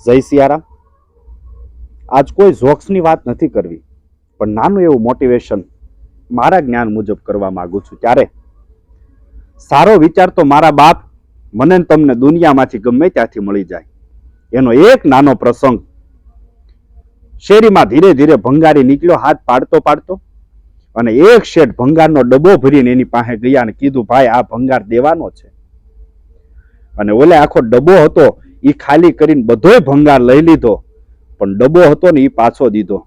જય સિયારામ. આજ કોઈ જોક્સની વાત નથી કરવી, પણ નાનું એવું મોટિવેશન મારા જ્ઞાન મુજબ કરવા માંગુ છું. ત્યારે સારો વિચાર તો મારા બાપ મને ને તમને દુનિયામાંથી ગમે ત્યાંથી મળી જાય. એનો એક નાનો પ્રસંગ. શેરીમાં ધીરે ધીરે ભંગારી નીકળ્યો હાથ પાડતો પાડતો, અને એક શેઠ ભંગારનો ડબ્બો ભરીને એની પાસે ગયા અને કીધું, ભાઈ આ ભંગાર દેવાનો છે. અને ઓલે આખો ડબ્બો હતો એ ખાલી કરીને બધોય ભંગાર લઈ લીધો, પણ ડબ્બો હતો ને એ પાછો દીધો.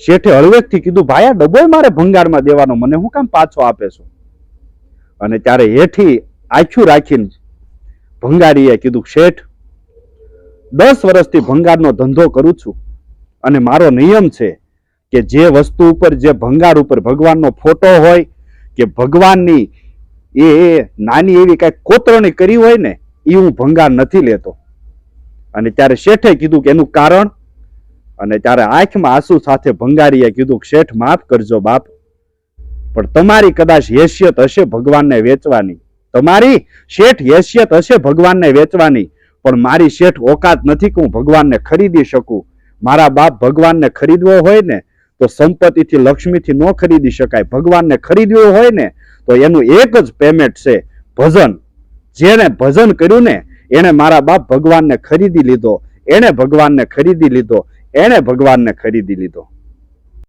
શેઠે હળવેકથી કીધું, ભાઈ આ ડબ્બો મારે ભંગારમાં દેવાનો, મને હું કામ પાછો આપે છો? અને ત્યારે હેઠી આખું રાખીને ભંગારીએ કીધું, શેઠ 10 વર્ષથી ભંગારનો ધંધો કરું છું, અને મારો નિયમ છે કે જે વસ્તુ ઉપર, જે ભંગાર ઉપર ભગવાનનો ફોટો હોય કે ભગવાનની એ નાની એવી કઈ કોતરણી કરી હોય ને, એ હું ભંગાર નથી લેતો. અને ત્યારે શેઠે કીધું કે એનું કારણ? અને ત્યારે આંખમાં આંસુ સાથે ભંગારીએ કીધું, શેઠ માફ કરજો બાપ, પણ તમારી કદાચ હેસિયત હશે ભગવાનને વેચવાની, તમારી શેઠ હેસિયત હશે ભગવાનને વેચવાની, પણ મારી શેઠ ઓકાત નથી કે હું ભગવાનને ખરીદી શકું. મારા બાપ, ભગવાનને ખરીદવો હોય ને તો સંપત્તિથી, લક્ષ્મીથી ન ખરીદી શકાય. ભગવાનને ખરીદવો હોય ને તો એનું એક જ પેમેન્ટ છે, ભજન. જેને ભજન કર્યું ને એને મારા બાપ ભગવાનને ખરીદી લીધો, એને ભગવાનને ખરીદી લીધો, એને ભગવાનને ખરીદી લીધો.